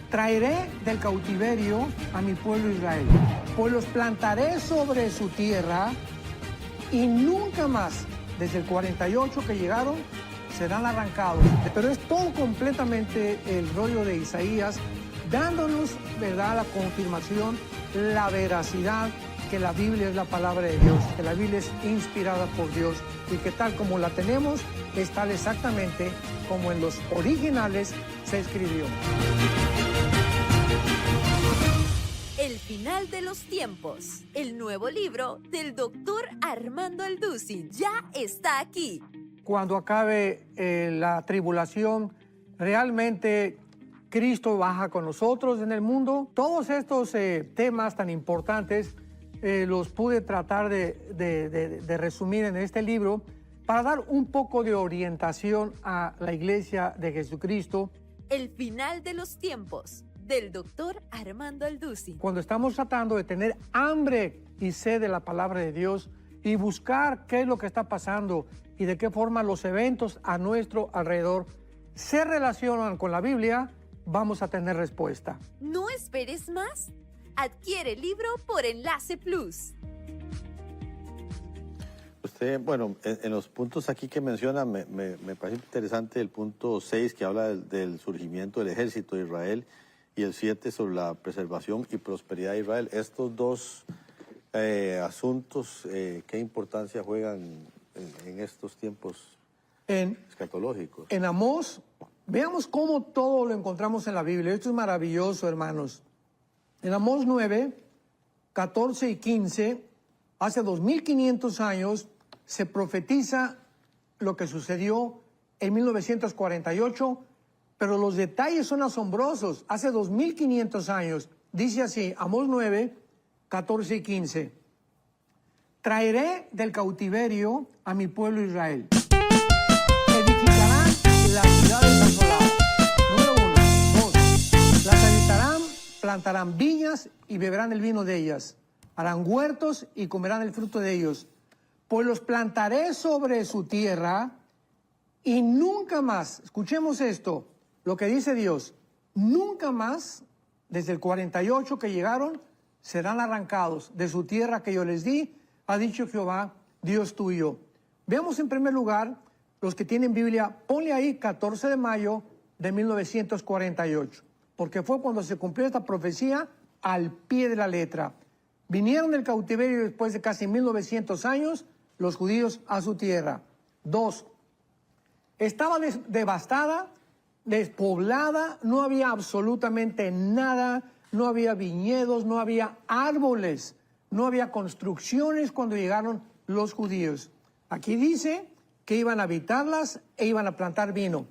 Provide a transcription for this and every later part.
Traeré del cautiverio a mi pueblo Israel, pues los plantaré sobre su tierra y nunca más, desde el 48 que llegaron, serán arrancados. Pero es todo completamente el rollo de Isaías, dándonos, ¿verdad?, la confirmación, la veracidad que la Biblia es la palabra de Dios, que la Biblia es inspirada por Dios y que tal como la tenemos, es tal exactamente como en los originales se escribió. El final de los tiempos. El nuevo libro del doctor Armando Alducin ya está aquí. Cuando acabe la tribulación, realmente Cristo baja con nosotros en el mundo. Todos estos temas tan importantes los pude tratar de resumir en este libro para dar un poco de orientación a la Iglesia de Jesucristo. El final de los tiempos, del doctor Armando Alducin. Cuando estamos tratando de tener hambre y sed de la palabra de Dios y buscar qué es lo que está pasando y de qué forma los eventos a nuestro alrededor se relacionan con la Biblia, vamos a tener respuesta. No esperes más. Adquiere el libro por Enlace Plus. Usted, bueno, en los puntos aquí que menciona, me parece interesante el punto 6 que habla del surgimiento del ejército de Israel y el 7 sobre la preservación y prosperidad de Israel. Estos dos asuntos, ¿qué importancia juegan en estos tiempos escatológicos? En Amós, veamos cómo todo lo encontramos en la Biblia. Esto es maravilloso, hermanos. En Amós 9, 14 y 15, hace 2500 años, se profetiza lo que sucedió en 1948, pero los detalles son asombrosos. Hace 2500 años, dice así, Amós 9, 14 y 15. Traeré del cautiverio a mi pueblo Israel. Edificarán las ciudades asoladas. Número 1. 2. Las habitarán, plantarán viñas y beberán el vino de ellas. Harán huertos y comerán el fruto de ellos. Pues los plantaré sobre su tierra y nunca más, escuchemos esto, lo que dice Dios, nunca más, desde el 48 que llegaron, serán arrancados de su tierra que yo les di, ha dicho Jehová, Dios tuyo. Veamos en primer lugar, los que tienen Biblia, ponle ahí 14 de mayo de 1948, porque fue cuando se cumplió esta profecía al pie de la letra. Vinieron del cautiverio después de casi 1900 años los judíos a su tierra. 2. Estaba devastada, despoblada, no había absolutamente nada, no había viñedos, no había árboles, no había construcciones cuando llegaron los judíos. Aquí dice que iban a habitarlas e iban a plantar vino,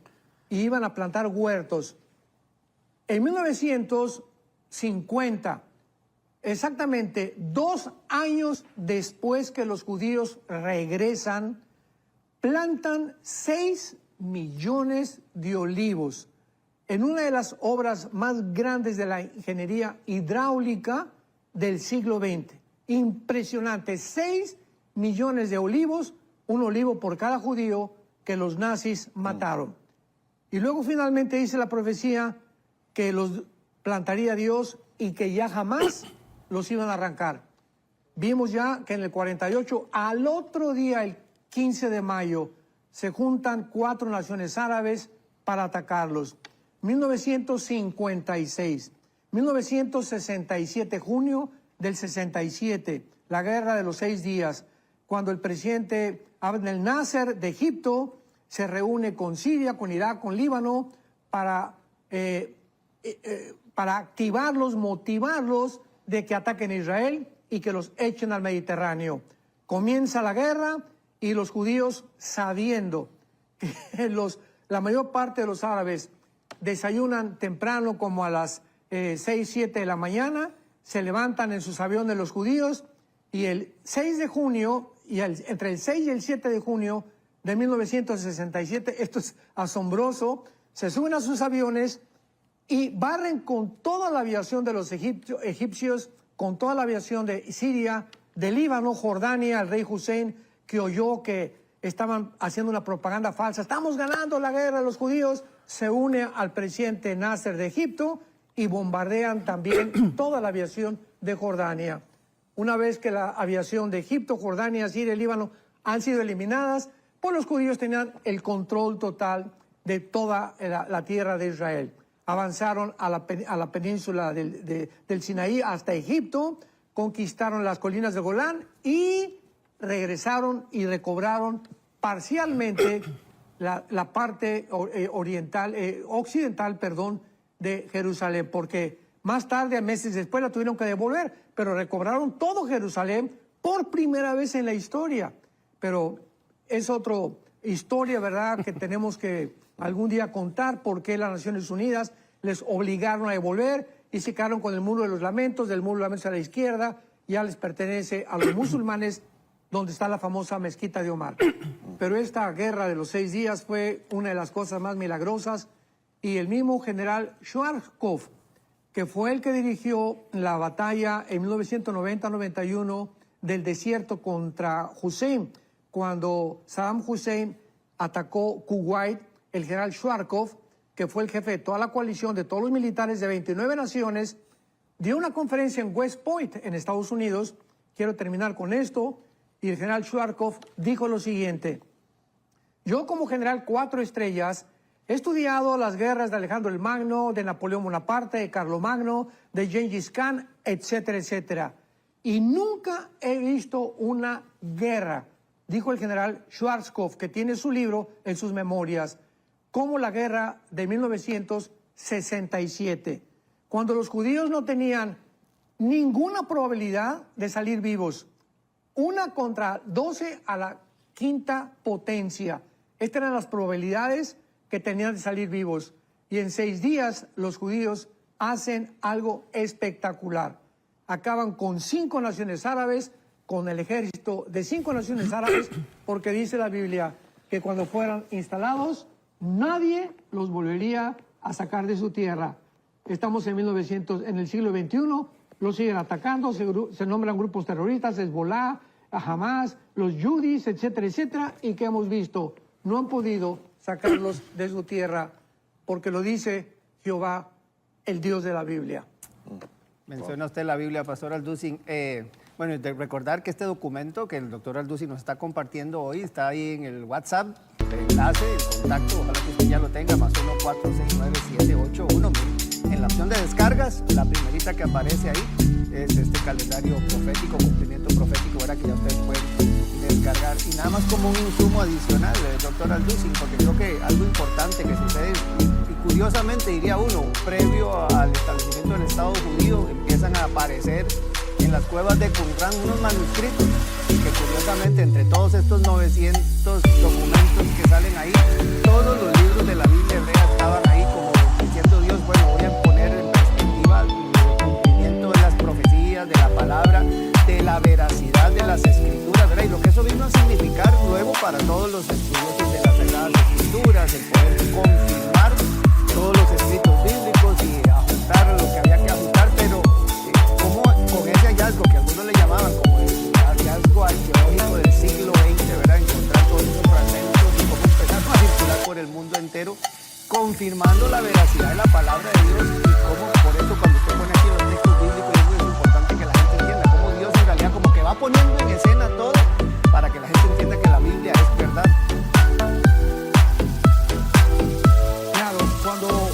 y iban a plantar huertos. En 1950, exactamente 2 años después que los judíos regresan, plantan 6 millones de olivos en una de las obras más grandes de la ingeniería hidráulica del siglo XX. Impresionante, 6 millones de olivos, un olivo por cada judío que los nazis mataron. Y luego finalmente dice la profecía que los plantaría Dios y que ya jamás los iban a arrancar. Vimos ya que en el 48, al otro día, el 15 de mayo, se juntan 4 naciones árabes para atacarlos. 1956, 1967, junio del 67, la guerra de los 6 días, cuando el presidente Abdel Nasser de Egipto se reúne con Siria, con Irak, con Líbano, para activarlos, motivarlos de que ataquen a Israel y que los echen al Mediterráneo. Comienza la guerra y los judíos, sabiendo que la mayor parte de los árabes desayunan temprano, como a las 6, 7 de la mañana, se levantan en sus aviones los judíos, y el 6 de junio, entre el 6 y el 7 de junio de 1967, esto es asombroso, se suben a sus aviones y barren con toda la aviación de los egipcios, con toda la aviación de Siria, de Líbano, Jordania, el rey Hussein, que oyó que estaban haciendo una propaganda falsa. Estamos ganando la guerra, los judíos. Se une al presidente Nasser de Egipto y bombardean también toda la aviación de Jordania. Una vez que la aviación de Egipto, Jordania, Siria y Líbano han sido eliminadas, pues los judíos tenían el control total de toda la tierra de Israel. Avanzaron a la península del Sinaí hasta Egipto, conquistaron las colinas de Golán y regresaron y recobraron parcialmente la parte occidental de Jerusalén, porque más tarde, meses después, la tuvieron que devolver, pero recobraron todo Jerusalén por primera vez en la historia. Pero es otra historia, ¿verdad?, que tenemos que algún día contar por qué las Naciones Unidas les obligaron a devolver y se quedaron con el Muro de los Lamentos. Del Muro de los Lamentos a la izquierda ya les pertenece a los musulmanes, donde está la famosa mezquita de Omar. Pero esta guerra de los 6 días fue una de las cosas más milagrosas, y el mismo general Schwarzkopf, que fue el que dirigió la batalla en 1990-91 del desierto contra Hussein, cuando Saddam Hussein atacó Kuwait, el general Schwarzkopf, que fue el jefe de toda la coalición de todos los militares de 29 naciones, dio una conferencia en West Point, en Estados Unidos. Quiero terminar con esto. Y el general Schwarzkopf dijo lo siguiente: yo como general 4 estrellas he estudiado las guerras de Alejandro el Magno, de Napoleón Bonaparte, de Carlomagno, de Gengis Khan, etcétera, etcétera. Y nunca he visto una guerra, dijo el general Schwarzkopf, que tiene su libro en sus memorias, como la guerra de 1967, cuando los judíos no tenían ninguna probabilidad de salir vivos. 1 contra 12 a la 5ª potencia. Estas eran las probabilidades que tenían de salir vivos. Y en 6 días los judíos hacen algo espectacular. Acaban con 5 naciones árabes, con el ejército de 5 naciones árabes, porque dice la Biblia que cuando fueran instalados, nadie los volvería a sacar de su tierra. Estamos en el siglo XXI, los siguen atacando, se nombran grupos terroristas, Hezbollah, Hamas, los Yudis, etcétera, etcétera, y que hemos visto, no han podido sacarlos de su tierra, porque lo dice Jehová, el Dios de la Biblia. Menciona usted la Biblia, Pastor Alducin. Bueno, y de recordar que este documento que el doctor Alducin nos está compartiendo hoy está ahí en el WhatsApp, el enlace, el contacto, ojalá que usted ya lo tenga, más 1-469-781-1000. En la opción de descargas, la primerita que aparece ahí es este calendario profético, cumplimiento profético, ¿verdad?, que ya ustedes pueden descargar. Y nada más como un insumo adicional, doctor Alducin, porque creo que algo importante que sucede, y curiosamente diría uno, previo al establecimiento del Estado judío, empiezan a aparecer en las cuevas de Qumran unos manuscritos, que curiosamente entre todos estos 900 documentos que salen ahí, todos los libros de la Biblia hebrea estaban ahí, como diciendo Dios, bueno, voy a poner en perspectiva el cumplimiento de las profecías, de la palabra, de la veracidad de las escrituras, ¿verdad? Y lo que eso vino a significar luego para todos los estudiosos de las Sagradas Escrituras, el poder confirmar todos los escritos bíblicos y ajustar lo que había que ajustar, pero como con ese hallazgo que algunos le llamaban como el hallazgo arqueológico del siglo XX, ¿verdad?, encontrar todos esos fragmentos y cómo empezaron a circular por el mundo entero, confirmando la veracidad de la palabra de Dios, y cómo por eso cuando usted pone aquí los textos bíblicos, es muy importante que la gente entienda cómo Dios en realidad como que va poniendo en escena todo para que la gente entienda que la Biblia es verdad. Claro, cuando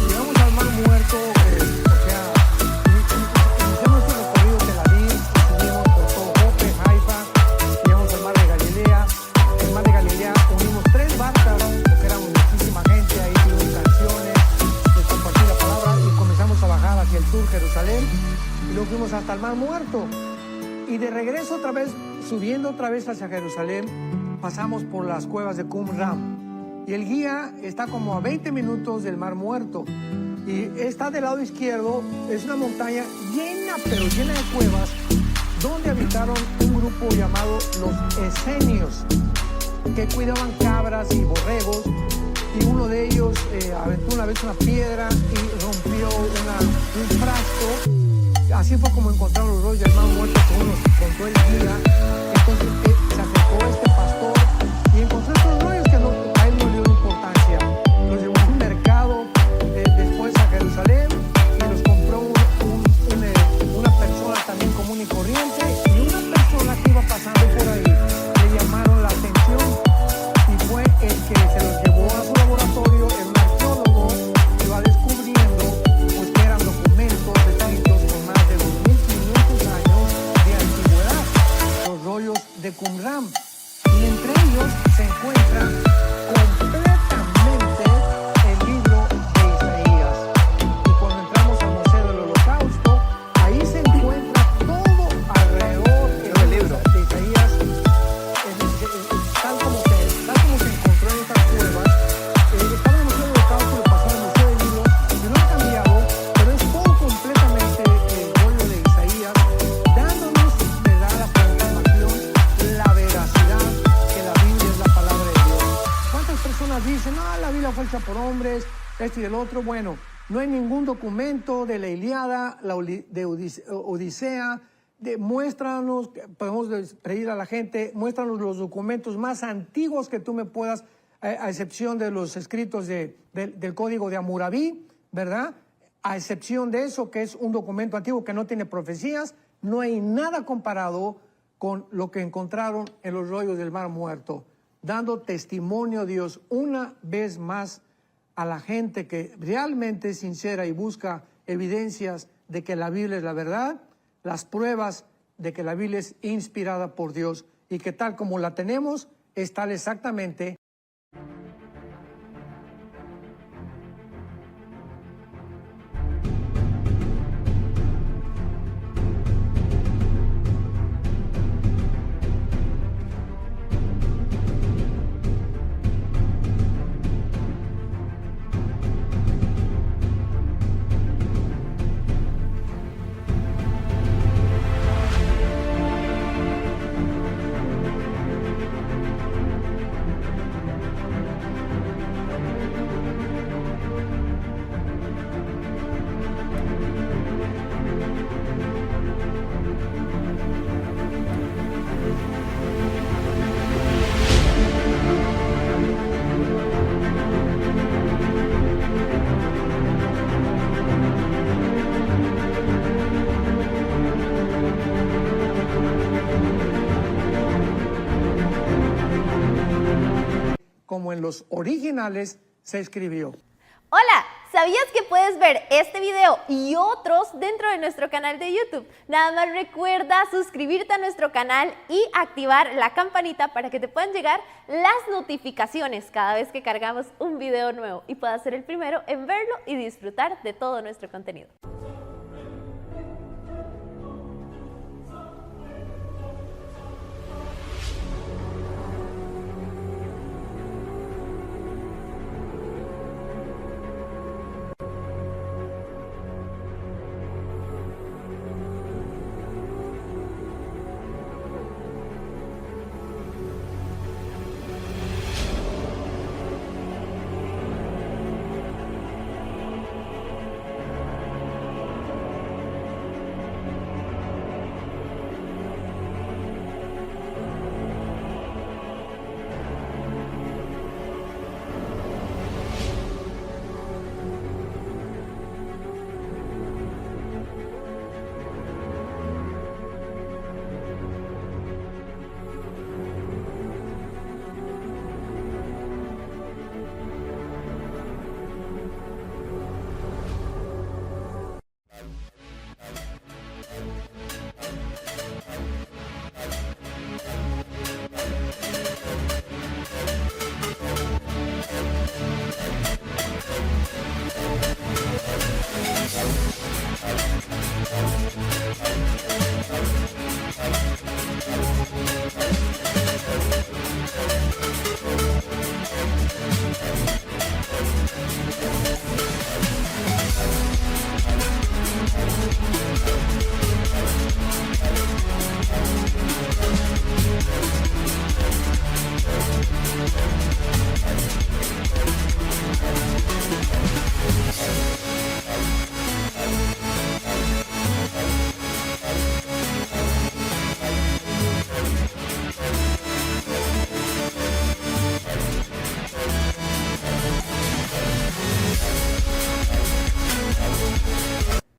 llegamos al Mar Muerto, iniciamos nuestro recorrido Tel Aviv, subimos por todo Jope, Haifa, llegamos al Mar de Galilea. En el Mar de Galilea unimos 3 barcas, porque éramos muchísima gente, ahí tuvimos canciones, les compartí la palabra y comenzamos a bajar hacia el sur, Jerusalén, y luego fuimos hasta el Mar Muerto. Y de regreso otra vez, subiendo otra vez hacia Jerusalén, pasamos por las cuevas de Qumran. Y el guía está como a 20 minutos del Mar Muerto. Y está del lado izquierdo, es una montaña llena, pero llena de cuevas, donde habitaron un grupo llamado los esenios, que cuidaban cabras y borregos. Y uno de ellos aventó una vez una piedra y rompió un frasco. Así fue como encontraron los rollos del Mar Muerto, según nos contó el guía. Entonces se acercó este pastor y encontró estos rollos que a él no le dio importancia. Los llevó a un mercado después a Jerusalén, esto y el otro. Bueno, no hay ningún documento de la Ilíada, de Odisea. Muéstranos, podemos pedir a la gente, muéstranos los documentos más antiguos que tú me puedas, a excepción de los escritos del Código de Hammurabi, ¿verdad? A excepción de eso, que es un documento antiguo que no tiene profecías, no hay nada comparado con lo que encontraron en los rollos del Mar Muerto, dando testimonio a Dios una vez más a la gente que realmente es sincera y busca evidencias de que la Biblia es la verdad, las pruebas de que la Biblia es inspirada por Dios y que tal como la tenemos, es tal exactamente. Como en los originales se escribió. Hola, ¿sabías que puedes ver este video y otros dentro de nuestro canal de YouTube? Nada más recuerda suscribirte a nuestro canal y activar la campanita para que te puedan llegar las notificaciones cada vez que cargamos un video nuevo y puedas ser el primero en verlo y disfrutar de todo nuestro contenido.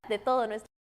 De todo nuestro